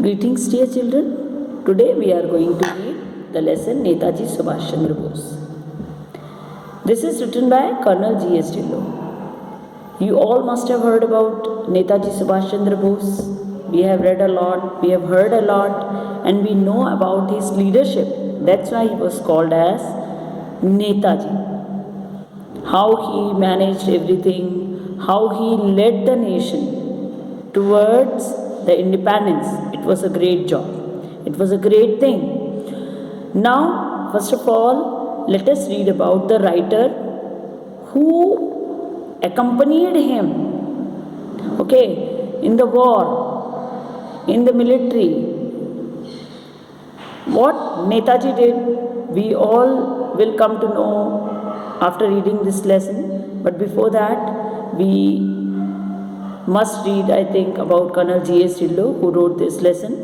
Greetings, dear children. Today we are going to read the lesson Netaji Subhash Chandra Bose. This is written by Colonel G.S. Dhillon. You all must have heard about Netaji Subhash Chandra Bose. We have read a lot, we have heard a lot, and we know about his leadership. That's why he was called as Netaji. How he managed everything, how he led the nation towards the independence. It was a great job. It was a great thing. Now, first of all, let us read about the writer who accompanied him, in the war, in the military. What Netaji did, we all will come to know after reading this lesson. But before that, we must read, I think, about Colonel G.S. Dhillon, who wrote this lesson.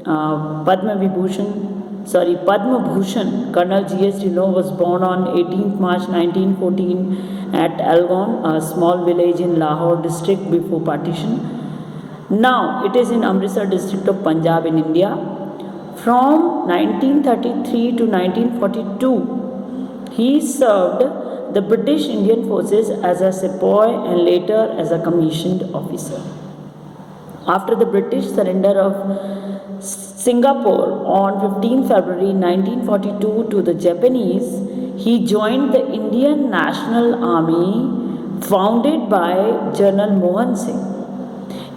Padma Bhushan, Colonel G.S. Dhillon was born on 18th March 1914 at Algon, a small village in Lahore district before partition. Now it is in Amritsar district of Punjab in India. From 1933 to 1942, he served the British Indian forces as a sepoy and later as a commissioned officer. After the British surrender of Singapore on 15 February 1942 to the Japanese, he joined the Indian National Army founded by General Mohan Singh.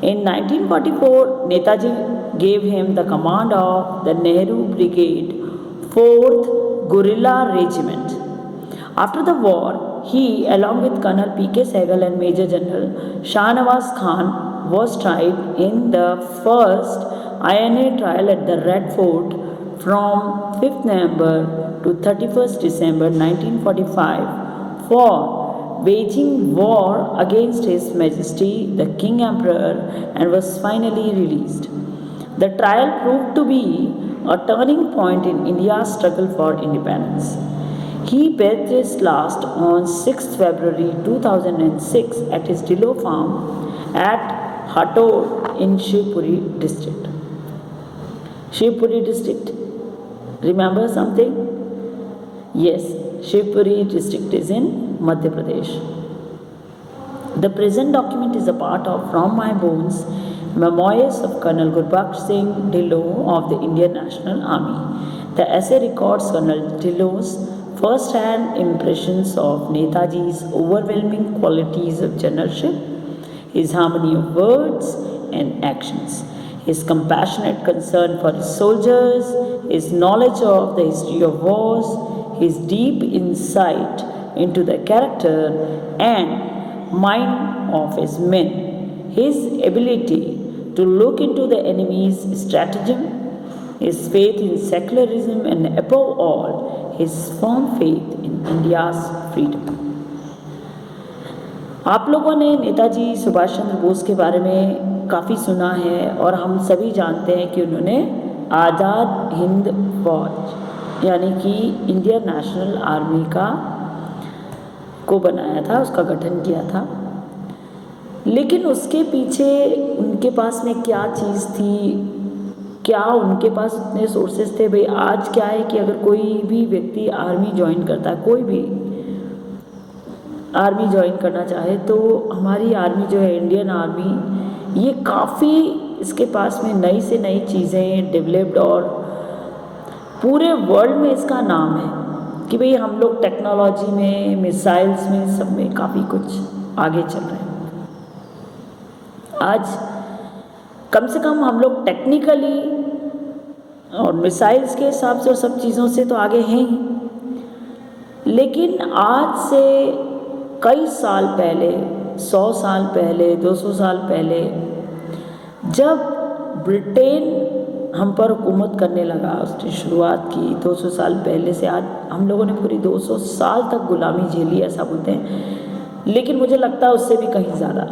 In 1944, Netaji gave him the command of the Nehru Brigade, 4th Guerrilla Regiment. After the war, he, along with Colonel P.K. Sehgal and Major General Shahnawaz Khan, was tried in the first INA trial at the Red Fort from 5th November to 31st December 1945 for waging war against His Majesty the King Emperor and was finally released. The trial proved to be a turning point in India's struggle for independence. He breathed his last on 6th February 2006 at his Dhillon farm at Hatod in Shivpuri district. Shivpuri district. Remember something? Yes, Shivpuri district is in Madhya Pradesh. The present document is a part of From My Bones, Memoirs of Colonel Gurbaksh Singh Dhillon of the Indian National Army. The essay records Colonel Dhillon's first-hand impressions of Netaji's overwhelming qualities of generalship, his harmony of words and actions, his compassionate concern for his soldiers, his knowledge of the history of wars, his deep insight into the character and mind of his men, his ability to look into the enemy's stratagem, his faith in secularism and above all, his firm faith in India's freedom. आप लोगों ने नेताजी सुभाष चंद्र बोस के बारे में काफ़ी सुना है और हम सभी जानते हैं कि उन्होंने आज़ाद हिंद फौज यानी कि इंडियन नेशनल आर्मी को बनाया था, उसका गठन किया था। लेकिन उसके पीछे उनके पास में क्या चीज़ थी, क्या उनके पास उतने सोर्सेज थे? भाई आज क्या है कि अगर कोई भी व्यक्ति आर्मी ज्वाइन करता है, कोई भी आर्मी ज्वाइन करना चाहे तो हमारी आर्मी जो है इंडियन आर्मी, ये काफ़ी इसके पास में नई से नई चीज़ें डेवलप्ड और पूरे वर्ल्ड में इसका नाम है कि भाई हम लोग टेक्नोलॉजी में, मिसाइल्स में, सब में काफ़ी कुछ आगे चल रहे हैं। आज कम से कम हम लोग टेक्निकली और मिसाइल्स के हिसाब से और सब चीज़ों से तो आगे हैं ही, लेकिन आज से कई साल पहले, 100 साल पहले, 200 साल पहले, जब ब्रिटेन हम पर हुकूमत करने लगा, उसने शुरुआत की 200 साल पहले से आज हम लोगों ने पूरी 200 साल तक गुलामी झेली, ऐसा बोलते हैं, लेकिन मुझे लगता है उससे भी कहीं ज़्यादा।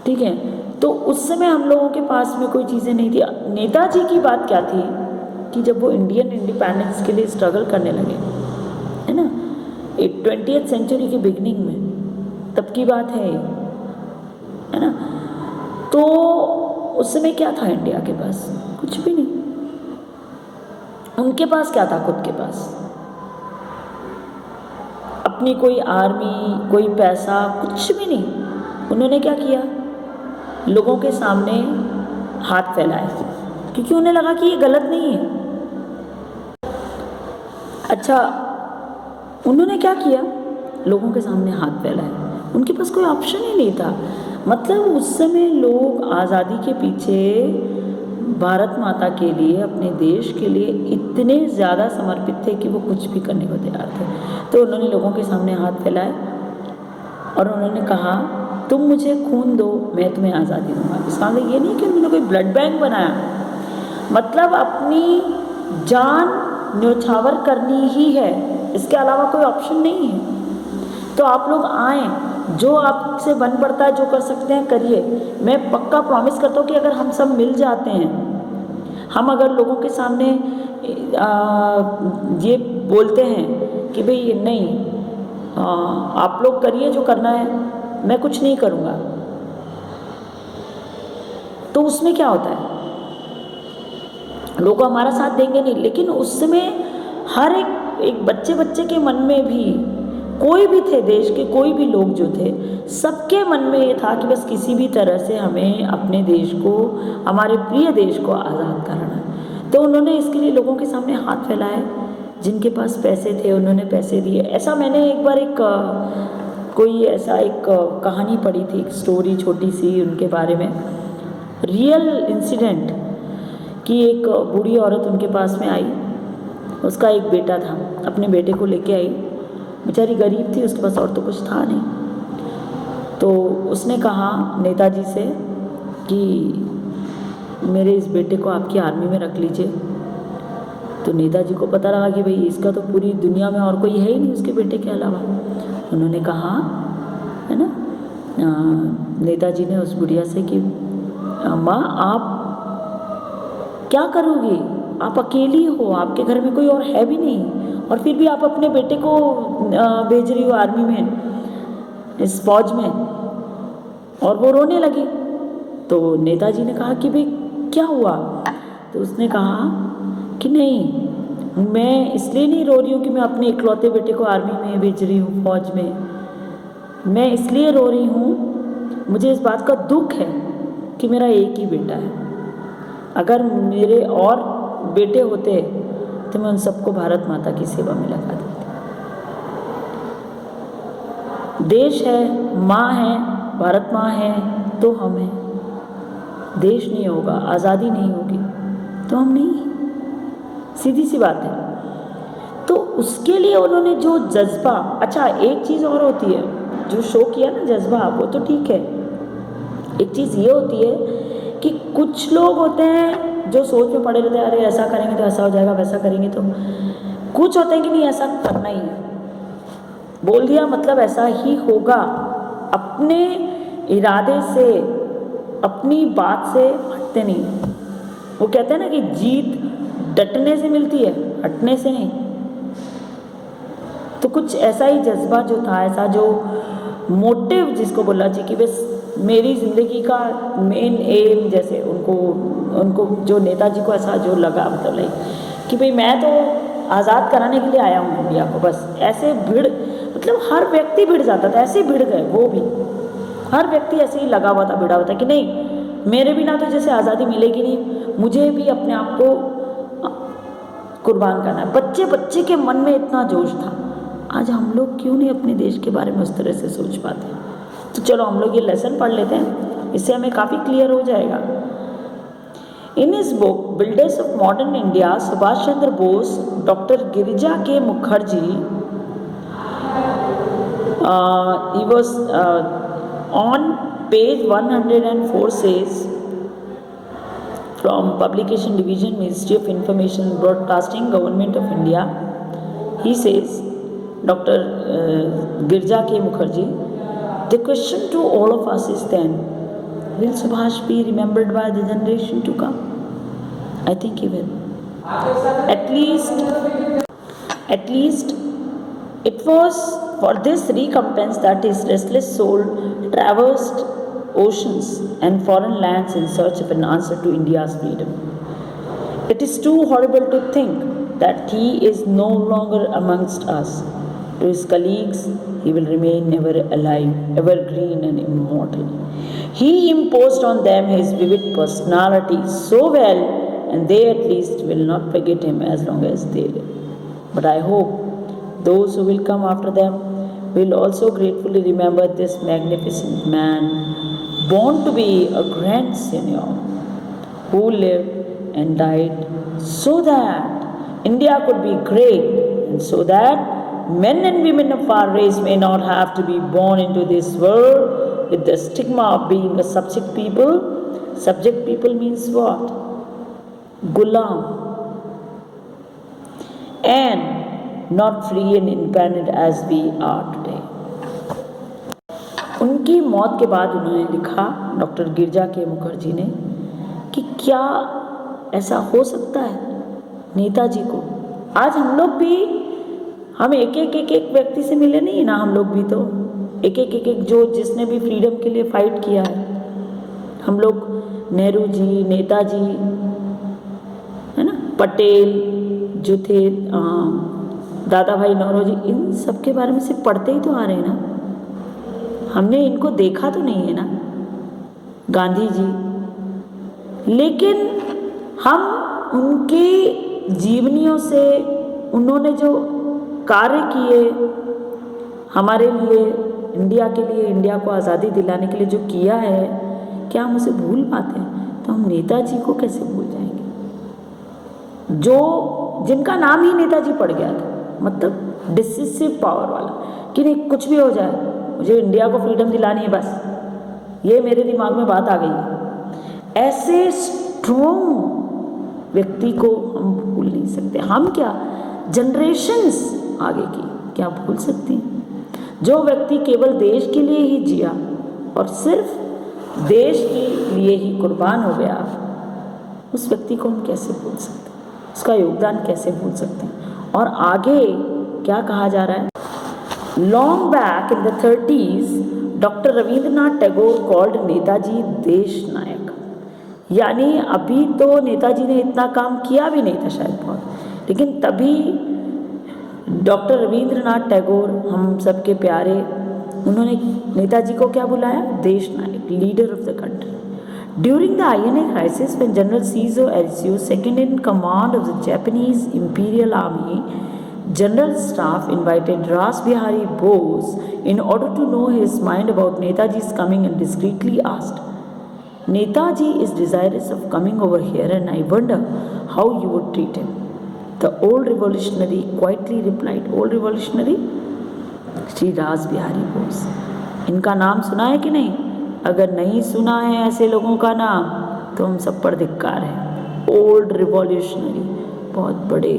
ठीक है, तो उस समय हम लोगों के पास में कोई चीज़ें नहीं थी। नेताजी की बात क्या थी कि जब वो इंडियन इंडिपेंडेंस के लिए स्ट्रगल करने लगे, है ना, 20th सेंचुरी की बिगनिंग में, तब की बात है ना, तो उस समय क्या था इंडिया के पास? कुछ भी नहीं। उनके पास क्या था खुद के पास? अपनी कोई आर्मी, कोई पैसा, कुछ भी नहीं। उन्होंने क्या किया? लोगों के सामने हाथ फैलाए, क्योंकि उन्हें लगा कि ये गलत नहीं है। अच्छा, उन्होंने क्या किया? लोगों के सामने हाथ फैलाए। उनके पास कोई ऑप्शन ही नहीं था। मतलब उस समय लोग आज़ादी के पीछे भारत माता के लिए, अपने देश के लिए इतने ज़्यादा समर्पित थे कि वो कुछ भी करने को तैयार थे। तो उन्होंने लोगों के सामने हाथ फैलाए और उन्होंने कहा, तुम मुझे खून दो, मैं तुम्हें आज़ादी दूंगा। इसका मतलब ये नहीं कि उन्होंने कोई ब्लड बैंक बनाया, मतलब अपनी जान न्योछावर करनी ही है, इसके अलावा कोई ऑप्शन नहीं है। तो आप लोग आएँ, जो आपसे बन पड़ता है, जो कर सकते हैं करिए। मैं पक्का प्रॉमिस करता हूँ कि अगर हम सब मिल जाते हैं, हम अगर लोगों के सामने ये बोलते हैं कि भाई नहीं, आप लोग करिए जो करना है, मैं कुछ नहीं करूँगा, तो उसमें क्या होता है? लोग हमारा साथ देंगे नहीं। लेकिन उस समय हर एक बच्चे के मन में भी, कोई भी थे, देश के कोई भी लोग जो थे, सबके मन में ये था कि बस किसी भी तरह से हमें अपने देश को, हमारे प्रिय देश को आज़ाद कराना है। तो उन्होंने इसके लिए लोगों के सामने हाथ फैलाए। जिनके पास पैसे थे उन्होंने पैसे दिए। ऐसा मैंने एक बार कोई ऐसा एक कहानी पढ़ी थी, एक स्टोरी छोटी सी उनके बारे में, रियल इंसिडेंट, कि एक बूढ़ी औरत उनके पास में आई। उसका एक बेटा था, अपने बेटे को लेके आई। बेचारी गरीब थी, उसके पास और तो कुछ था नहीं। तो उसने कहा नेताजी से कि मेरे इस बेटे को आपकी आर्मी में रख लीजिए। तो नेताजी को पता लगा कि भाई इसका तो पूरी दुनिया में और कोई है ही नहीं उसके बेटे के अलावा। उन्होंने कहा, है ना, नेताजी ने उस बुढ़िया से कि माँ आप क्या करोगी? आप अकेली हो, आपके घर में कोई और है भी नहीं, और फिर भी आप अपने बेटे को भेज रही हो आर्मी में, इस फौज में। और वो रोने लगी। तो नेताजी ने कहा कि भाई क्या हुआ? तो उसने कहा कि नहीं, मैं इसलिए नहीं रो रही हूँ कि मैं अपने इकलौते बेटे को आर्मी में भेज रही हूँ, फौज में। मैं इसलिए रो रही हूँ, मुझे इस बात का दुख है कि मेरा एक ही बेटा है। अगर मेरे और बेटे होते तो मैं उन सबको भारत माता की सेवा में लगा देती। देश है, माँ है, भारत माँ है तो हम हैं। देश नहीं होगा, आज़ादी नहीं होगी तो हम नहीं, सीधी सी बात है। तो उसके लिए उन्होंने जो जज्बा, अच्छा एक चीज़ और होती है, जो शो किया ना जज्बा, वो तो ठीक है। एक चीज़ ये होती है कि कुछ लोग होते हैं जो सोच में पड़े रहते हैं, अरे ऐसा करेंगे तो ऐसा हो जाएगा, वैसा करेंगे तो। कुछ होते हैं कि नहीं, ऐसा करना ही है, बोल दिया मतलब ऐसा ही होगा। अपने इरादे से, अपनी बात से हटते नहीं। वो कहते हैं ना कि जीत डटने से मिलती है, हटने से नहीं। तो कुछ ऐसा ही जज्बा जो था, ऐसा जो मोटिव जिसको बोलना चाहिए कि बस मेरी ज़िंदगी का मेन एम, जैसे उनको जो नेताजी को ऐसा जो लगा, मतलब लाइक कि भाई मैं तो आज़ाद कराने के लिए आया हूँ इंडिया को, बस ऐसे भिड़, मतलब हर व्यक्ति भिड़ जाता था, ऐसे भिड़ गए वो भी। हर व्यक्ति ऐसे ही लगा हुआ था, भिड़ा हुआ था कि नहीं, मेरे बिना तो जैसे आज़ादी मिलेगी नहीं, मुझे भी अपने आप को कुर्बान करना है। बच्चे बच्चे के मन में इतना जोश था। आज हम लोग क्यों नहीं अपने देश के बारे में उस तरह से सोच पाते? तो चलो हम लोग ये लेसन पढ़ लेते हैं, इससे हमें काफ़ी क्लियर हो जाएगा। In his book builders of modern India, Subhash Chandra Bose, doctor Girija के Mukherjee, he was on page 104 says, from Publication Division, Ministry of Information and Broadcasting, Government of India, he says, Dr. Girja K. Mukherjee, the question to all of us is then, will Subhash be remembered by the generation to come? I think he will. At least it was for this recompense that his restless soul traversed oceans and foreign lands in search of an answer to India's freedom. It is too horrible to think that he is no longer amongst us. To his colleagues, he will remain ever alive, evergreen and immortal. He imposed on them his vivid personality so well, and they at least will not forget him as long as they live. But I hope those who will come after them will also gratefully remember this magnificent man, born to be a grand seigneur, who lived and died so that India could be great, and so that men and women of our race may not have to be born into this world with the stigma of being a subject people. Subject people means what? Gulam. And not free and independent as we are today. उनकी मौत के बाद उन्होंने लिखा, doctor गिरजा के मुखर्जी ने, कि क्या ऐसा हो सकता है नेताजी को। आज हम लोग भी, हम एक एक व्यक्ति से मिले नहीं ना, हम लोग भी तो एक जो जिसने भी फ्रीडम के लिए फाइट किया है, हम लोग नेहरू जी, नेताजी, है ना, पटेल जो थे, दादा भाई नौरोजी, इन सब के बारे में सिर्फ पढ़ते ही तो आ रहे हैं ना, हमने इनको देखा तो नहीं है ना, गांधी जी। लेकिन हम उनके जीवनियों से, उन्होंने जो कार्य किए हमारे लिए, इंडिया के लिए, इंडिया को आज़ादी दिलाने के लिए जो किया है, क्या हम उसे भूल पाते हैं? तो हम नेताजी को कैसे भूल जाएंगे, जो जिनका नाम ही नेताजी पड़ गया था, मतलब डिसिसिव पावर वाला, कि नहीं कुछ भी हो जाए मुझे इंडिया को फ्रीडम दिलानी है, बस ये मेरे दिमाग में बात आ गई है। ऐसे स्ट्रॉन्ग व्यक्ति को हम भूल नहीं सकते। हम क्या, जनरेशन्स आगे की क्या भूल सकती हैं? जो व्यक्ति केवल देश के लिए ही जिया और सिर्फ देश के लिए ही कुर्बान हो गया, उस व्यक्ति को हम कैसे भूल सकते हैं, उसका योगदान कैसे भूल सकते हैं। और आगे क्या कहा जा रहा है, long back in the 30s doctor Rabindranath Tagore called Netaji देश नायक। यानी अभी तो नेताजी ने इतना काम किया भी नहीं था शायद बहुत, लेकिन तभी डॉक्टर रविंद्रनाथ टैगोर, हम सबके प्यारे, उन्होंने नेताजी को क्या बुलाया, देश नायक, leader of the country. During the INA crisis, when General Cesar Arisiu, second in command of the Japanese Imperial Army, General Staff invited Ras Bihari Bose in order to know his mind about Netaji's coming and discreetly asked, Netaji is desirous of coming over here and I wonder how you would treat him. The old revolutionary quietly replied, old revolutionary Shri रास बिहारी बोस। इनका नाम सुना है कि नहीं? अगर नहीं सुना है ऐसे लोगों का नाम तो हम सब पर धिक्कार है। ओल्ड रिवॉल्यूशनरी, बहुत बड़े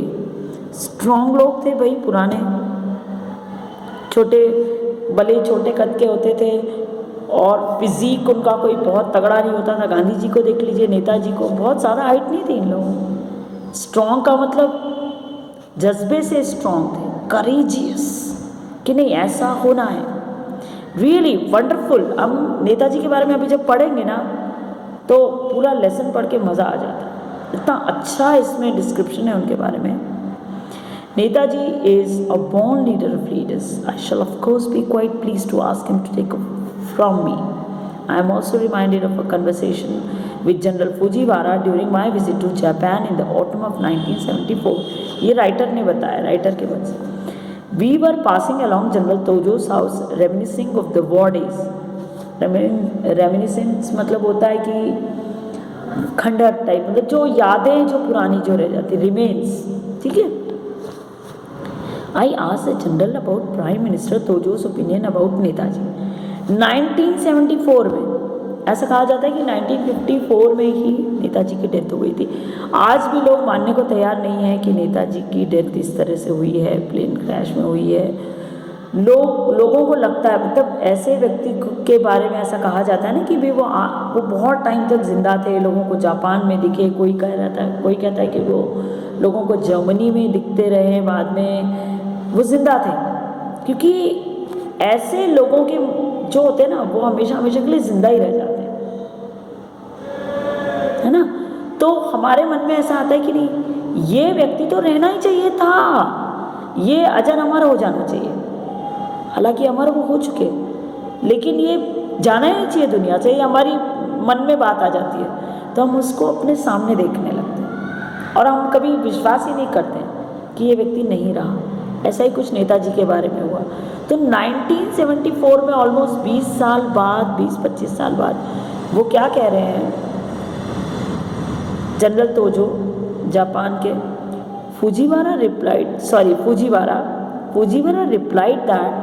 स्ट्रॉन्ग लोग थे भाई, पुराने, छोटे भले छोटे कद के होते थे और फिजिक उनका कोई बहुत तगड़ा नहीं होता था। गांधी जी को देख लीजिए, नेताजी को बहुत ज़्यादा हाइट नहीं थी इन लोगों। स्ट्रॉन्ग का मतलब जज्बे से स्ट्रॉन्ग थे, करेजियस, कि नहीं ऐसा होना है। Really wonderful. हम नेताजी के बारे में अभी जब पढ़ेंगे ना तो पूरा लेसन पढ़ के मज़ा आ जाता है, इतना अच्छा इसमें डिस्क्रिप्शन है उनके बारे में। Netaji is a born leader of leaders. I shall of course be quite pleased to ask him to take from me. I am also reminded of a conversation with General Fujiwara during my visit to Japan in the autumn of 1974. ये writer ने बताया, writer के वजह से। We were passing along General Tojo's house, reminiscing of the war days. Reminiscence मतलब होता है कि खंडहर टाइप, मतलब जो यादें जो पुरानी जो रह जाती, रिमेन्स, ठीक है। I asked the general about Prime Minister Tojo's opinion about Netaji. 1974 में ऐसा कहा जाता है कि 1954 में ही नेताजी की डेथ हो गई थी। आज भी लोग मानने को तैयार नहीं है कि नेताजी की डेथ इस तरह से हुई है, प्लेन क्रैश में हुई है। लोगों को लगता है, मतलब ऐसे व्यक्ति के बारे में ऐसा कहा जाता है ना कि भी वो बहुत टाइम तक जिंदा थे, लोगों को जापान में दिखे, कोई कहता है कि वो लोगों को जर्मनी में दिखते रहे, बाद में वो जिंदा थे। क्योंकि ऐसे लोगों के जो होते हैं ना वो हमेशा हमेशा के लिए जिंदा ही रह जाते हैं, है ना। तो हमारे मन में ऐसा आता है कि नहीं, ये व्यक्ति तो रहना ही चाहिए था, ये अजर अमर हो जाना चाहिए। हालांकि अमर वो हो चुके, लेकिन ये जाना ही नहीं चाहिए दुनिया से, ये हमारी मन में बात आ जाती है, तो हम उसको अपने सामने देखने लगते हैं और हम कभी विश्वास ही नहीं करते कि ये व्यक्ति नहीं रहा। ऐसा ही कुछ नेताजी के बारे में हुआ। तो 1974 में ऑलमोस्ट 20 साल बाद, 20-25 साल बाद, वो क्या कह रहे हैं, जनरल तोजो जापान के, Fujiwara replied that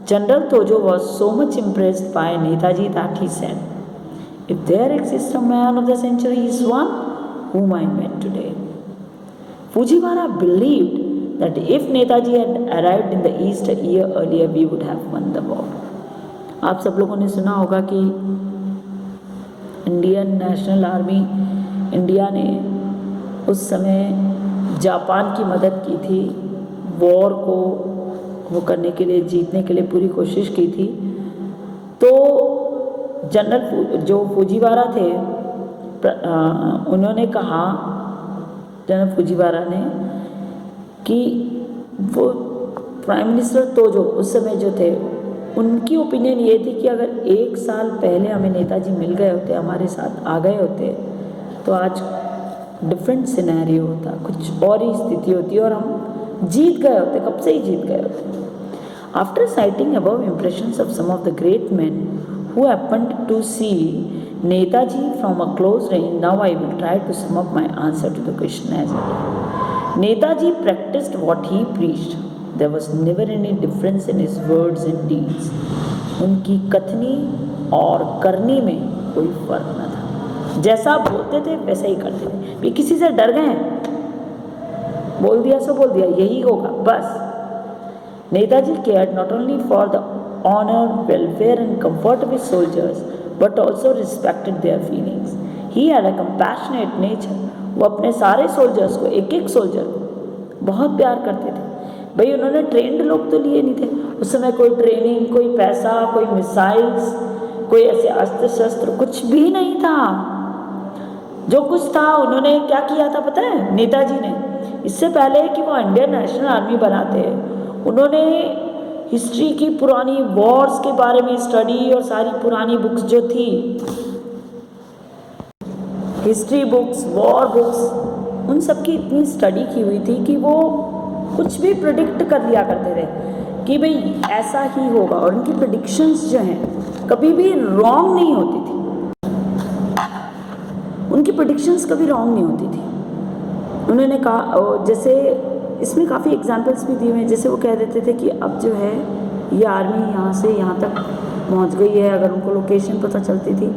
General Tojo was so much impressed by Netaji that he said, "If there exists a man of the century, he is one whom I met today." Fujiwara believed that if Netaji had arrived in the East a year earlier, we would have won the war. आप सब लोगों ने सुना होगा कि Indian national army, India ने उस समय जापान की मदद की थी, वॉर को वो करने के लिए, जीतने के लिए पूरी कोशिश की थी। तो जनरल जो फुजीवारा थे, उन्होंने कहा, जनरल फुजीवारा ने, कि वो प्राइम मिनिस्टर तोजो उस समय जो थे, उनकी ओपिनियन ये थी कि अगर 1 साल पहले हमें नेताजी मिल गए होते, हमारे साथ आ गए होते, तो आज डिफरेंट सिनेरियो होता, कुछ और ही स्थिति होती और हम जीत गए होते, कब से ही जीत गए होते। After citing above impressions of some of the great man who happened to see Netaji from a close range, now I will try to sum up my answer to the question as well. Netaji practiced what he preached. There was never any difference in his words and deeds. उनकी कथनी और करनी में कोई फर्क न था, जैसा बोलते थे वैसा ही करते थे। भी किसी से डर गए, बोल दिया सो बोल दिया, यही होगा बस। Netaji cared not only for the honor, welfare and comfort of his soldiers, but also respected their feelings. He had a compassionate nature. वो अपने सारे सोल्जर्स को, एक एक सोल्जर को बहुत प्यार करते थे। भाई उन्होंने ट्रेंड लोग तो लिए नहीं थे उस समय, कोई ट्रेनिंग, कोई पैसा, कोई मिसाइल्स, कोई ऐसे अस्त्र शस्त्र कुछ भी नहीं था। जो कुछ था उन्होंने क्या किया था पता है नेताजी ने? इससे पहले कि वो इंडियन नेशनल आर्मी बनाते, उन्होंने हिस्ट्री की पुरानी वॉर्स के बारे में स्टडी, और सारी पुरानी बुक्स जो थी, हिस्ट्री बुक्स, वॉर बुक्स, उन सब की इतनी स्टडी की हुई थी कि वो कुछ भी प्रिडिक्ट कर लिया करते थे कि भाई ऐसा ही होगा, और उनकी प्रिडिक्शंस जो हैं कभी भी रॉन्ग नहीं होती थी। उनकी प्रिडिक्शंस कभी रॉन्ग नहीं होती थी। उन्होंने कहा, जैसे इसमें काफ़ी एग्जांपल्स भी दिए हुए हैं, जैसे वो कह देते थे कि अब जो है ये आर्मी यहाँ से यहाँ तक पहुँच गई है, अगर उनको लोकेशन पता चलती थी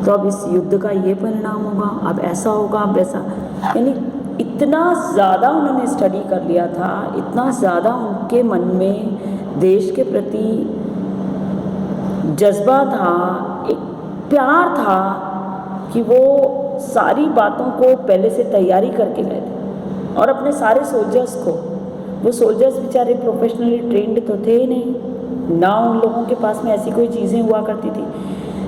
तो अब इस युद्ध का ये परिणाम होगा, अब ऐसा होगा, अब ऐसा, यानी इतना ज़्यादा उन्होंने स्टडी कर लिया था, इतना ज़्यादा उनके मन में देश के प्रति जज्बा था, एक प्यार था कि वो सारी बातों को पहले से तैयारी करके गए थे। और अपने सारे सोल्जर्स को, वो सोल्जर्स बेचारे प्रोफेशनली ट्रेंड तो थे ही नहीं ना, उन लोगों के पास में ऐसी कोई चीज़ें हुआ करती थी,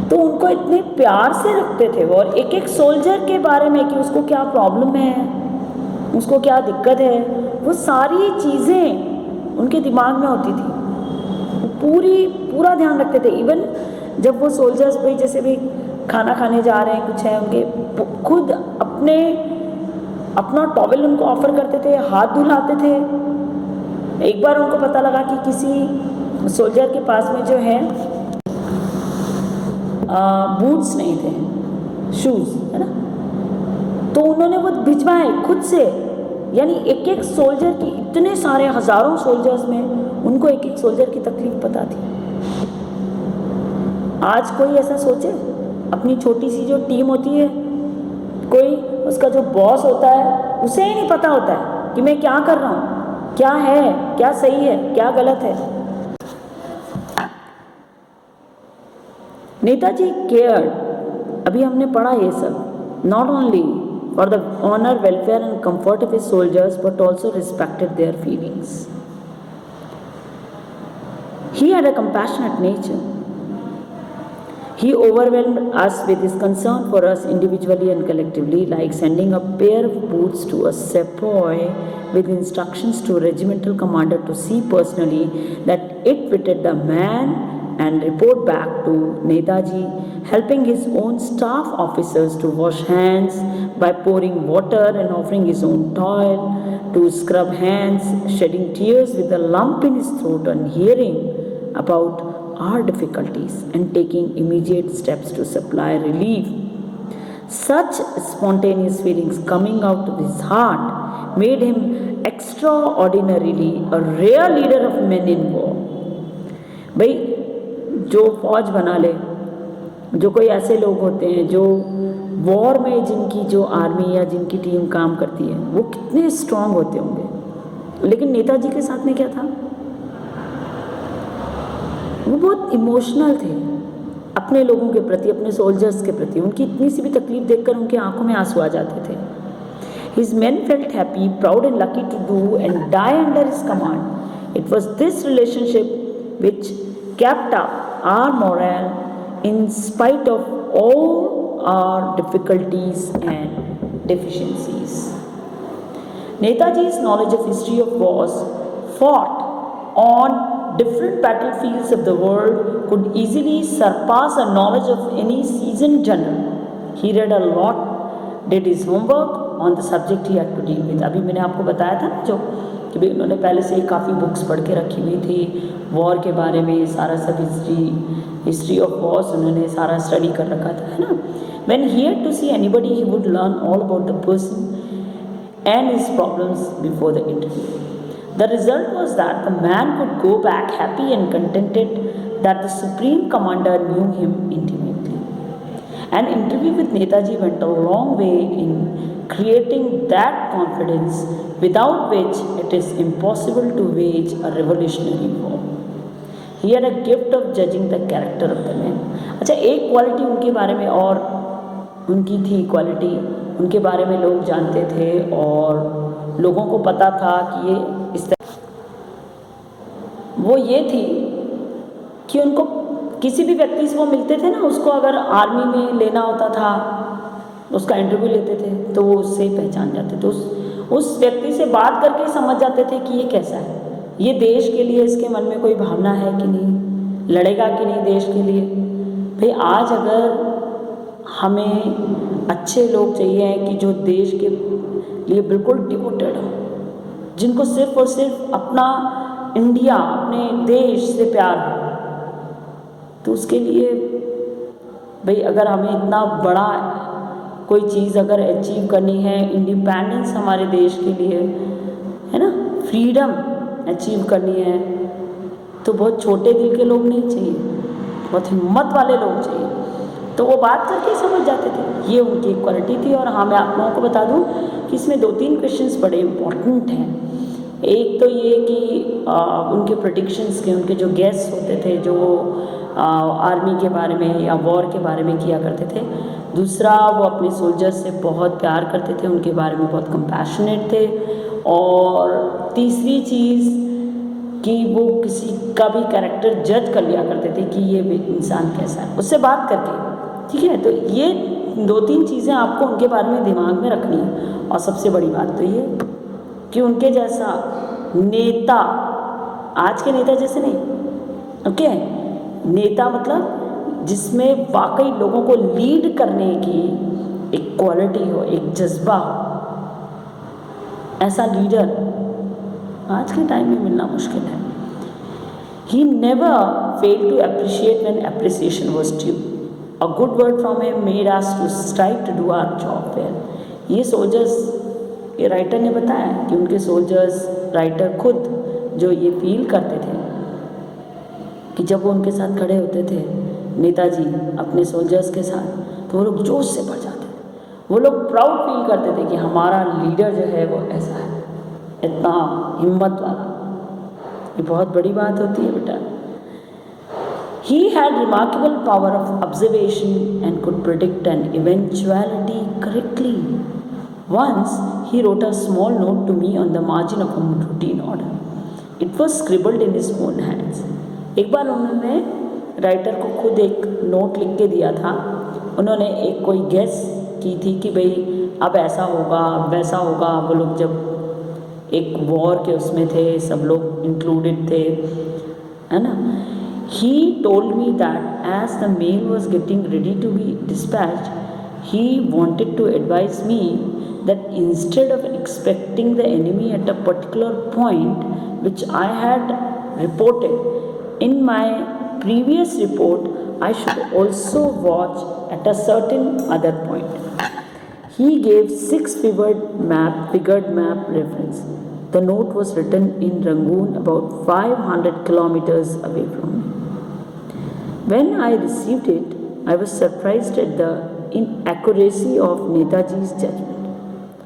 तो उनको इतने प्यार से रखते थे वो, और एक एक सोल्जर के बारे में कि उसको क्या प्रॉब्लम है, उसको क्या दिक्कत है, वो सारी चीज़ें उनके दिमाग में होती थी, पूरा ध्यान रखते थे। इवन जब वो सोल्जर्स भाई जैसे भी खाना खाने जा रहे हैं, कुछ है, उनके खुद अपना टॉवेल उनको ऑफर करते थे, हाथ धुलाते थे। एक बार उनको पता लगा कि किसी सोल्जर के पास में जो है बूट्स नहीं थे, शूज़, है ना, तो उन्होंने वो भिजवाए खुद से। यानी एक एक सोल्जर की, इतने सारे हज़ारों सोल्जर्स में उनको एक एक सोल्जर की तकलीफ पता थी। आज कोई ऐसा सोचे, अपनी छोटी सी जो टीम होती है, कोई उसका जो बॉस होता है उसे ही नहीं पता होता है कि मैं क्या कर रहा हूँ, क्या है, क्या सही है, क्या गलत है। नेताजी केयर्ड, अभी हमने पढ़ा ये सब, not only for the honour, welfare and comfort of his soldiers but also respected their feelings. He had a compassionate nature. He overwhelmed us with his concern for us individually and collectively, like sending a pair of boots to a sepoy with instructions to regimental commander to see personally that it fitted the man and report back to Netaji, helping his own staff officers to wash hands by pouring water and offering his own towel to scrub hands, shedding tears with a lump in his throat on hearing about our difficulties and taking immediate steps to supply relief. Such spontaneous feelings coming out of his heart made him extraordinarily a rare leader of men in war. भाई जो फौज बना ले, जो कोई ऐसे लोग होते हैं जो वॉर में जिनकी जो आर्मी या जिनकी टीम काम करती है वो कितने स्ट्रांग होते होंगे, लेकिन नेताजी के साथ में क्या था, वो बहुत इमोशनल थे अपने लोगों के प्रति, अपने सोल्जर्स के प्रति। उनकी इतनी सी भी तकलीफ देखकर उनकी आंखों में आंसू आ जाते थे। His men felt happy, proud and lucky to do and die under his command. It was this relationship which kept up our morale in spite of all our difficulties and deficiencies. Netaji's knowledge of history of wars fought on different battlefields of the world could easily surpass a knowledge of any seasoned general. He read a lot, did his homework on the subject he had to deal with. अभी मैंने आपको बताया था ना जो कि भाई उन्होंने पहले से ही काफ़ी बुक्स पढ़ के रखी हुई थी वॉर के बारे में, सारा सब हिस्ट्री ऑफ वॉर्स उन्होंने सारा स्टडी कर रखा था, है ना। When he had to see anybody, he would learn all about the person and his problems before the interview. The result was that the man could go back happy and contented that the Supreme Commander knew him intimately. An interview with Netaji went a long way in creating that confidence without which it is impossible to wage a revolutionary war. He had a gift of judging the character of the man. अच्छा, एक quality उनके बारे में और उनकी थी quality, उनके बारे में लोग जानते थे और लोगों को पता था कि ये इस तरह, वो ये थी कि उनको किसी भी व्यक्ति से वो मिलते थे ना, उसको अगर आर्मी में लेना होता था, उसका इंटरव्यू लेते थे तो वो उससे पहचान जाते थे, उस व्यक्ति से बात करके समझ जाते थे कि ये कैसा है, ये देश के लिए इसके मन में कोई भावना है कि नहीं, लड़ेगा कि नहीं देश के लिए। भाई आज अगर हमें अच्छे लोग चाहिए कि जो देश के लिए बिल्कुल डिवोटेड हो, जिनको सिर्फ और सिर्फ अपना इंडिया, अपने देश से प्यार हो, तो उसके लिए भाई अगर हमें इतना बड़ा कोई चीज़ अगर अचीव करनी है, इंडिपेंडेंस हमारे देश के लिए, है ना, फ्रीडम अचीव करनी है, तो बहुत छोटे दिल के लोग नहीं चाहिए, बहुत हिम्मत वाले लोग चाहिए। तो वो बात करके समझ जाते थे, ये उनकी एक क्वालिटी थी। और हाँ, मैं आप लोगों को बता दूं कि इसमें 2-3 क्वेश्चंस बड़े इम्पॉर्टेंट हैं। एक तो ये कि उनके प्रेडिक्शंस के, उनके जो गेस होते थे जो आर्मी के बारे में या वॉर के बारे में किया करते थे। दूसरा, वो अपने सोल्जर्स से बहुत प्यार करते थे, उनके बारे में बहुत कंपैशनेट थे। और तीसरी चीज़ कि वो किसी का भी कैरेक्टर जज कर लिया करते थे कि ये इंसान कैसा है उससे बात करके, ठीक है। तो ये 2-3 चीज़ें आपको उनके बारे में दिमाग में रखनी है। और सबसे बड़ी बात तो ये कि उनके जैसा नेता आज के नेता जैसे नहीं, ओके। नेता मतलब जिसमें वाकई लोगों को लीड करने की एक क्वालिटी हो, एक जज्बा हो, ऐसा लीडर आज के टाइम में मिलना मुश्किल है। He never failed to appreciate when appreciation was due. A good word from him made us to strive to do our job well. ये सोल्जर्स, ये राइटर ने बताया कि उनके सोल्जर्स, राइटर खुद जो ये फील करते थे कि जब वो उनके साथ खड़े होते थे नेताजी अपने सोल्जर्स के साथ, तो वो लोग जोश से भर जाते थे। वो लोग प्राउड फील करते थे कि हमारा लीडर जो है वो ऐसा है, इतना हिम्मत वाला। ये बहुत बड़ी बात होती है बेटा। He had remarkable power of observation and could predict an eventuality correctly. Once he wrote a small note to me on the margin of a routine order. It was scribbled in his own hands. एक बार उन्होंने writer को खुद एक note लिख के दिया था। उन्होंने एक कोई गेस की थी कि भाई अब ऐसा होगा, अब वैसा होगा। वो लोग जब एक वॉर के उसमें थे, सब लोग इंक्लूडेड थे, है ना। He told me that as the mail was getting ready to be dispatched, he wanted to advise me that instead of expecting the enemy at a particular point, which I had reported in my previous report, I should also watch at a certain other point. He gave 6-figured map reference. The note was written in Rangoon, about 500 kilometers away from me. When I received it, I was surprised at the inaccuracy of Netaji's judgment.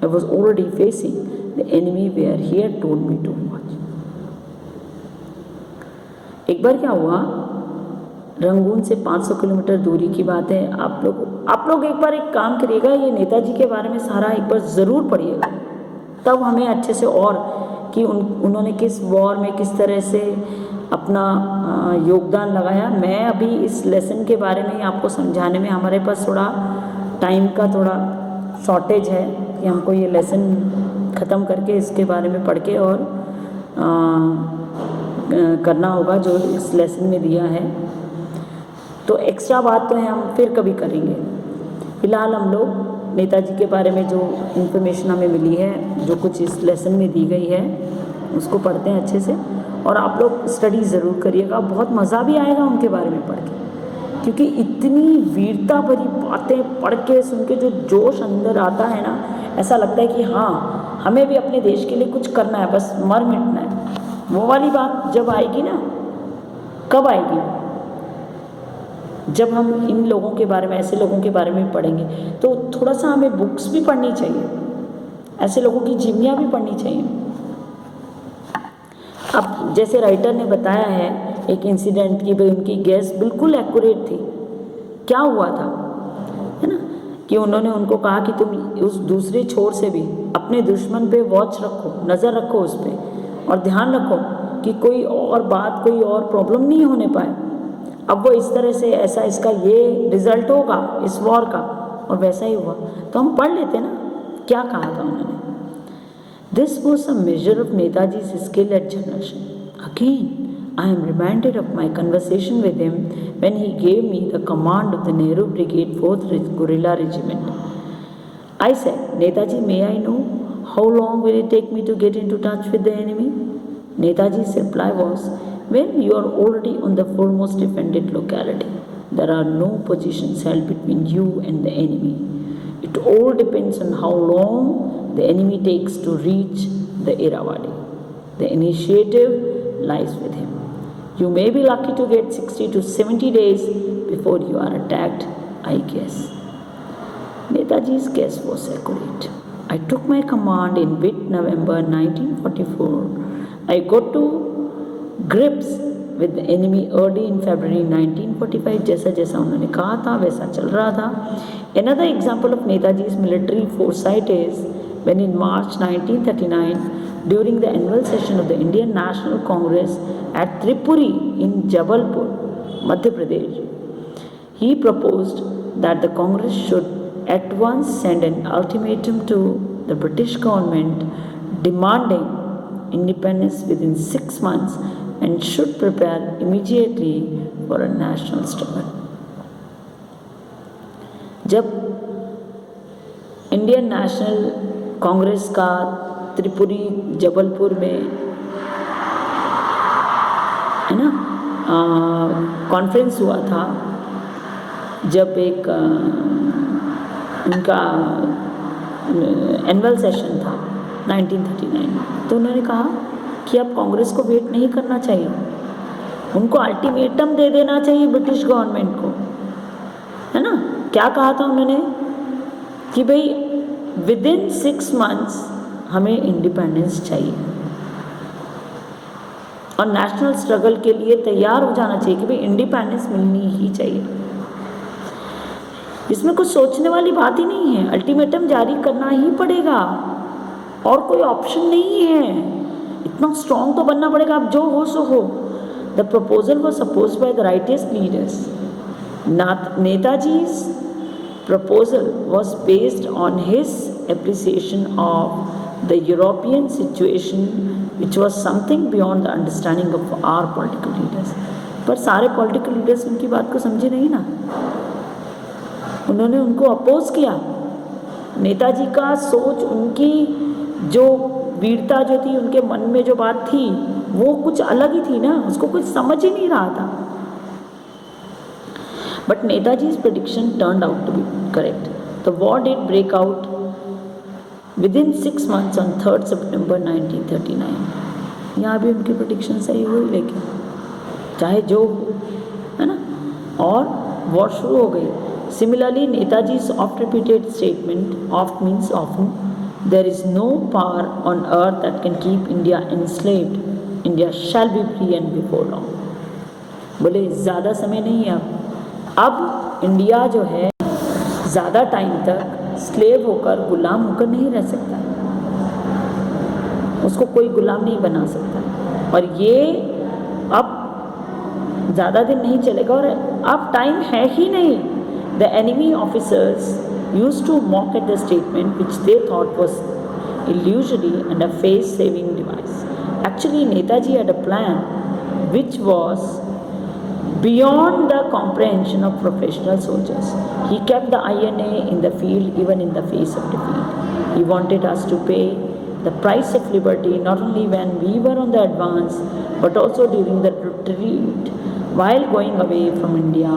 I was already facing the enemy where he had told me to watch. एक बार क्या हुआ, Rangoon से 500 kilometre दूरी की बात है। आप लोग एक बार एक काम करिएगा, ये नेताजी के बारे में सारा एक बार ज़रूर पढ़िएगा, तब हमें अच्छे से और कि उन्होंने किस वॉर में किस तरह से अपना योगदान लगाया। मैं अभी इस लेसन के बारे में आपको समझाने में हमारे पास थोड़ा टाइम का थोड़ा शॉर्टेज है कि हमको ये लेसन ख़त्म करके इसके बारे में पढ़ के और करना होगा जो इस लेसन में दिया है। तो एक्स्ट्रा बात तो है, हम फिर कभी करेंगे। फ़िलहाल हम लोग नेताजी के बारे में जो इन्फॉर्मेशन हमें मिली है, जो कुछ इस लेसन में दी गई है, उसको पढ़ते हैं अच्छे से। और आप लोग स्टडी ज़रूर करिएगा, बहुत मज़ा भी आएगा उनके बारे में पढ़ के, क्योंकि इतनी वीरता भरी बातें पढ़ के सुन के जो जोश अंदर आता है ना, ऐसा लगता है कि हाँ हमें भी अपने देश के लिए कुछ करना है, बस मर मिटना है। वो वाली बात जब आएगी ना, कब आएगी? जब हम इन लोगों के बारे में, ऐसे लोगों के बारे में पढ़ेंगे। तो थोड़ा सा हमें बुक्स भी पढ़नी चाहिए, ऐसे लोगों की जीवनियाँ भी पढ़नी चाहिए। अब जैसे राइटर ने बताया है एक इंसिडेंट की, भाई उनकी गैस बिल्कुल एक्यूरेट थी। क्या हुआ था, है ना, कि उन्होंने उनको कहा कि तुम उस दूसरे छोर से भी अपने दुश्मन पे वॉच रखो, नज़र रखो उस पर, और ध्यान रखो कि कोई और बात, कोई और प्रॉब्लम नहीं होने पाए। अब वो इस तरह से ऐसा इसका ये रिज़ल्ट होगा इस वॉर का, और वैसा ही हुआ। तो हम पढ़ लेते ना क्या कहा था उन्होंने। This was a measure of Netaji's skill at generation. Again, I am reminded of my conversation with him when he gave me the command of the Nehru Brigade 4th Guerrilla Regiment. I said, Netaji, may I know how long will it take me to get into touch with the enemy? Netaji's reply was, when you are already on the foremost defended locality, there are no positions held between you and the enemy. It all depends on how long the enemy takes to reach the Irrawaddy. The initiative lies with him. You may be lucky to get 60 to 70 days before you are attacked, I guess. Netaji's guess was accurate. I took my command in mid-November 1944. I got to grips with the enemy early in February 1945. जैसा जैसा उन्होंने कहा था वैसा चल रहा था। Another example of Netaji's military foresight is when in March 1939, during the annual session of the Indian National Congress at Tripuri in Jabalpur, Madhya Pradesh, he proposed that the Congress should at once send an ultimatum to the British government demanding independence within 6 months and should prepare immediately for a national struggle. जब Indian national Congress का त्रिपुरी जबलपुर में, है ना, conference हुआ था, जब एक उनका एनुअल सेशन था 1939 में, तो उन्होंने कहा कि अब कांग्रेस को वेट नहीं करना चाहिए, उनको अल्टीमेटम दे देना चाहिए ब्रिटिश गवर्नमेंट को, है ना। क्या कहा था उन्होंने कि भाई विदिन 6 मंथ्स हमें इंडिपेंडेंस चाहिए और नेशनल स्ट्रगल के लिए तैयार हो जाना चाहिए कि भाई इंडिपेंडेंस मिलनी ही चाहिए। इसमें कुछ सोचने वाली बात ही नहीं है, अल्टीमेटम जारी करना ही पड़ेगा और कोई ऑप्शन नहीं है। इतना स्ट्रॉन्ग तो बनना पड़ेगा, अब जो हो सो हो। The proposal was opposed by the rightist leaders. Netaji's proposal was based on his appreciation of the European situation, which was something beyond the understanding of our political leaders. पर सारे पॉलिटिकल लीडर्स उनकी बात को समझे नहीं ना, उन्होंने उनको अपोज किया। नेताजी का सोच, उनकी जो वीरता जो थी, उनके मन में जो बात थी वो कुछ अलग ही थी ना, उसको कुछ समझ ही नहीं रहा था। But Netaji's prediction turned out to be correct. The war did break out within 6 months on 3rd September 1939। यहाँ भी उनकी prediction सही हुई, लेकिन चाहे जो है ना, और वॉर शुरू हो गई। Similarly, Netaji's oft-repeated statement, oft means often, there is no power on earth that can keep India enslaved. India shall be free and before long। बोले ज़्यादा समय नहीं है अब इंडिया जो है ज़्यादा टाइम तक स्लेव होकर, गुलाम होकर नहीं रह सकता, उसको कोई गुलाम नहीं बना सकता, और ये अब ज़्यादा दिन नहीं चलेगा, और अब टाइम है ही नहीं। The enemy officers used to mock at the statement which they thought was illusory and a face-saving device. Actually, Netaji had a plan which was beyond the comprehension of professional soldiers. He kept the INA in the field even in the face of defeat. He wanted us to pay the price of liberty not only when we were on the advance but also during the retreat while going away from India,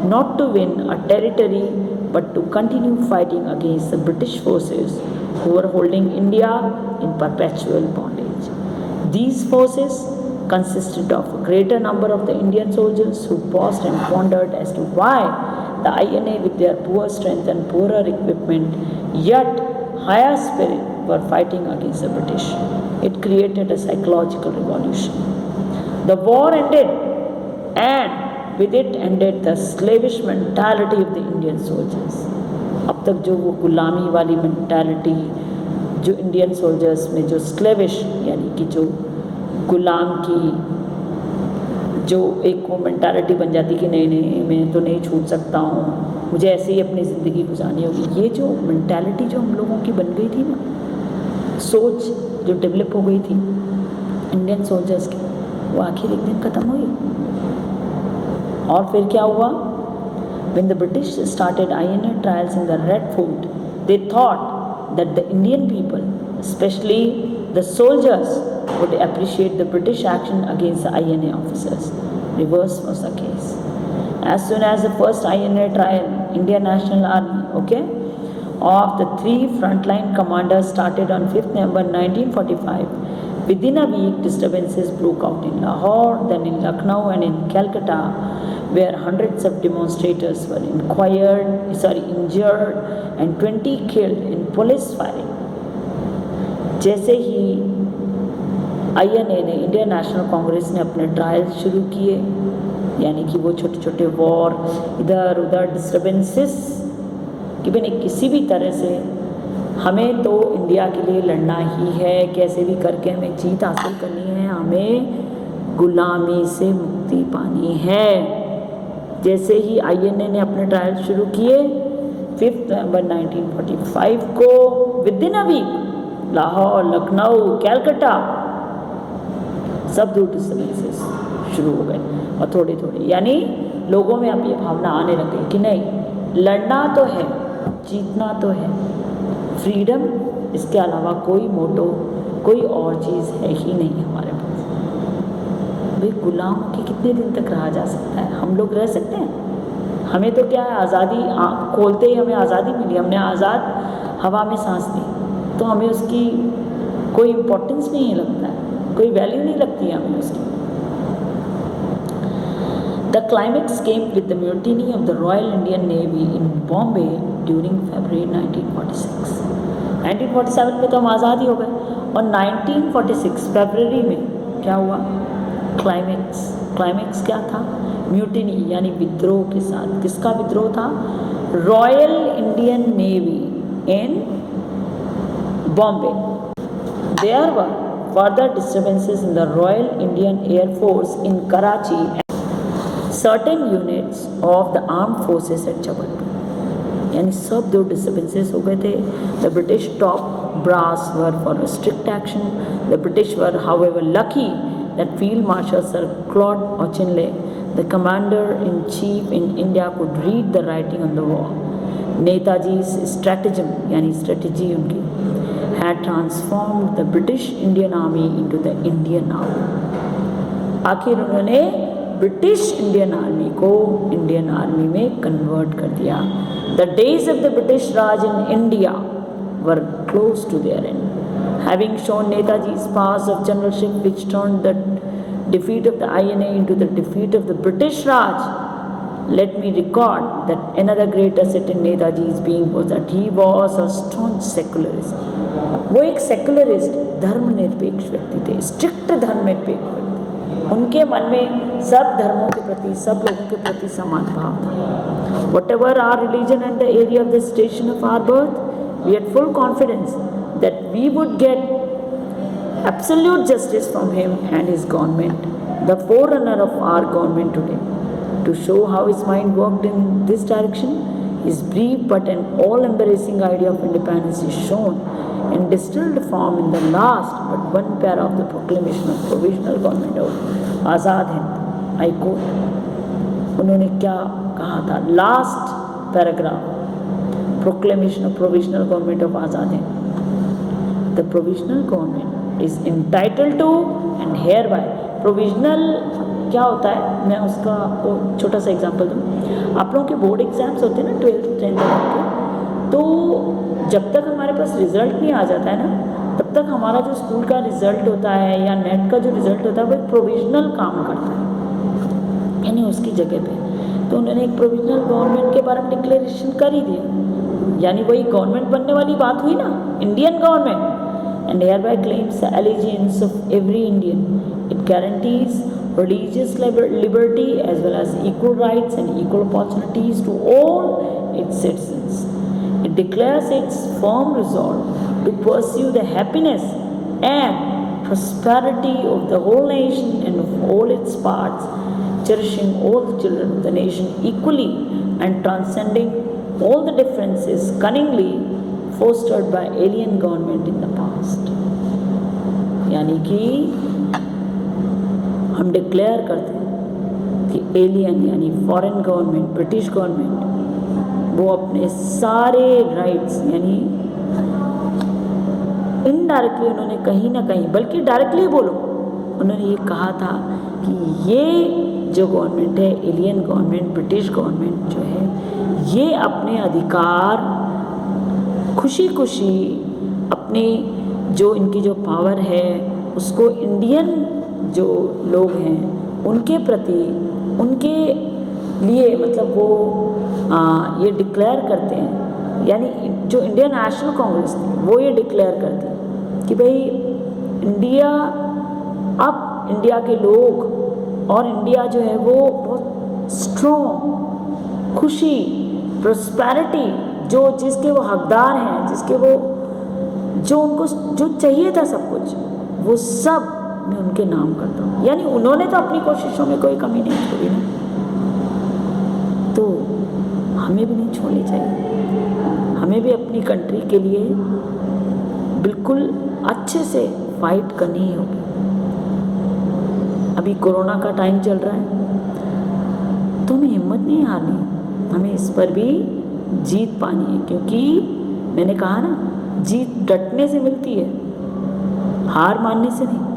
not to win a territory but to continue fighting against the British forces who were holding India in perpetual bondage. These forces consisted of a greater number of the Indian soldiers who paused and pondered as to why the INA, with their poor strength and poorer equipment, yet higher spirit, were fighting against the British. It created a psychological revolution. The war ended, and with it ended the slavish mentality of the Indian soldiers. अब तक जो वो गुलामी वाली mentality जो Indian soldiers में, जो स्लेविश यानी कि जो गुलाम की जो एक वो मेंटालिटी बन जाती कि नहीं नहीं मैं तो नहीं छूट सकता हूँ, मुझे ऐसे ही अपनी ज़िंदगी गुजारनी होगी, ये जो मेंटालिटी जो हम लोगों की बन गई थी ना, सोच जो डेवलप हो गई थी इंडियन सोल्जर्स की, वो आखिर एक दिन ख़त्म हुई। और फिर क्या हुआ? When the British started INA trials in the Red Fort, they thought that the Indian people, especially the soldiers, would appreciate the British action against the INA officers. Reverse was the case. As soon as the first INA trial, Indian National Army, of the 3 frontline commanders started on 5th November 1945, within a week disturbances broke out in Lahore, then in Lucknow and in Calcutta, where hundreds of demonstrators were injured and 20 killed in police firing. जैसे ही INA ने, Indian national Congress ने अपने trial शुरू किए, यानी कि वो छोटे छोटे वॉर, इधर उधर डिस्टर्बेंसेस कि भाई किसी भी तरह से हमें तो इंडिया के लिए लड़ना ही है, कैसे भी करके हमें जीत हासिल करनी है, हमें गुलामी से मुक्ति पानी है। जैसे ही INA ने अपने ट्रायल शुरू किए 5 नवंबर 1945 को, within a week Lahore, Lucknow, Calcutta सब दूर डिस्टर्बेंसेस शुरू हो गए, और थोड़े थोड़े यानी लोगों में अब ये भावना आने लग गई कि नहीं, लड़ना तो है, जीतना तो है, फ्रीडम इसके अलावा कोई मोटो, कोई और चीज़ है ही नहीं हमारे पास। भाई गुलाम के कितने दिन तक रहा जा सकता है? हम लोग रह सकते हैं? हमें तो क्या है, आज़ादी खोलते ही हमें आज़ादी मिली, हमने आज़ाद हवा में सांस ली, तो हमें उसकी कोई इम्पोर्टेंस नहीं लगता है, कोई वैल्यू नहीं लगती है हमें उसकी। The climax came with the mutiny of the Royal Indian Navy in Bombay during February 1946. 1947 में तो हम आज़ाद ही हो गए, और 1946 फरवरी में क्या हुआ? क्लाइमेक्स क्या था? म्यूटिनी यानी विद्रोह के साथ। किसका विद्रोह था? Royal Indian navy in Bombay. There were further disturbances in the Royal Indian Air Force in Karachi and certain units of the armed forces at Jabalpur. यानी सब दो डिस्टर्बेंसेस हो गए थे. The British top brass were for a strict action. The British were, however, lucky that Field Marshal Sir Claude Auchinleck, the commander-in-chief in India, could read the writing on the wall. Netaji's stratagem, यानी strategy उनकी, had transformed the British Indian Army into the Indian Army. आखिर उन्होंने British Indian army को Indian army में convert कर दिया. The days of the British Raj in India were close to their end. Having shown Netaji's powers of generalship, which turned the defeat of the INA into the defeat of the British Raj, let me record that another great asset in Netaji's being was that he was a staunch secularist. वो एक secularist, धर्मनिरपेक्ष व्यक्ति थे, strict धर्मनिरपेक्ष व्यक्ति. उनके मन में सब धर्मों के प्रति, सब लोगों के प्रति समान भाव था. Whatever our religion and the area of the station of our birth, we had full confidence that we would get absolute justice from him and his government, the forerunner of our government today. To show how his mind worked in this direction, his brief but an all-embracing idea of independence is shown in distilled form in the last but one para of the proclamation of provisional government of Azad Hind. I quote, उन्होंने क्या कहा था? Last paragraph, proclamation of provisional government of Azad Hind. The provisional government is entitled to and hereby. provisional क्या होता है, मैं उसका आपको छोटा सा एग्जांपल दूँ. आप लोगों के बोर्ड एग्जाम्स होते हैं ना 12th 10th के, तो जब तक हमारे पास रिज़ल्ट नहीं आ जाता है ना, तब तक हमारा जो स्कूल का रिज़ल्ट होता है या नेट का जो रिज़ल्ट होता है वो एक प्रोविजनल काम करता है, यानी उसकी जगह पे. तो उन्होंने एक प्रोविजनल गवर्नमेंट के बारे में डिक्लेरेशन कर ही दिया, यानी वही गवर्नमेंट बनने वाली बात हुई ना, Indian government. And hereby claims the allegiance of every Indian. It guarantees religious liberty as well as equal rights and equal opportunities to all its citizens. It declares its firm resolve to pursue the happiness and prosperity of the whole nation and of all its parts, cherishing all the children of the nation equally and transcending all the differences cunningly fostered by alien government in the past. यानी कि हम declare करते हैं कि alien यानी foreign government, British government, वो अपने सारे राइट्स यानी इनडायरेक्टली उन्होंने कहीं ना कहीं, बल्कि डायरेक्टली बोलो, उन्होंने ये कहा था कि ये जो गवर्नमेंट है, एलियन गवर्नमेंट, ब्रिटिश गवर्नमेंट जो है, ये अपने अधिकार खुशी खुशी अपनी जो इनकी जो पावर है उसको इंडियन जो लोग हैं उनके प्रति, उनके लिए मतलब वो ये डिक्लेयर करते हैं. यानी जो इंडियन नेशनल कांग्रेस थी वो ये डिक्लेयर करती है कि भाई इंडिया, अब इंडिया के लोग और इंडिया जो है वो बहुत स्ट्रॉन्ग, खुशी, प्रॉस्पेरिटी, जो जिसके वो हकदार हैं, जिसके वो जो उनको जो चाहिए था सब कुछ, वो सब मैं उनके नाम करता हूँ. यानी उन्होंने तो अपनी कोशिशों में कोई कमी नहीं छोड़ी ना, तो हमें भी नहीं छोड़नी चाहिए. हमें भी अपनी कंट्री के लिए बिल्कुल अच्छे से फाइट करनी ही होगी. अभी कोरोना का टाइम चल रहा है, तो हमें हिम्मत नहीं हारनी, हमें इस पर भी जीत पानी है. क्योंकि मैंने कहा ना, जीत डटने से मिलती है, हार मानने से नहीं.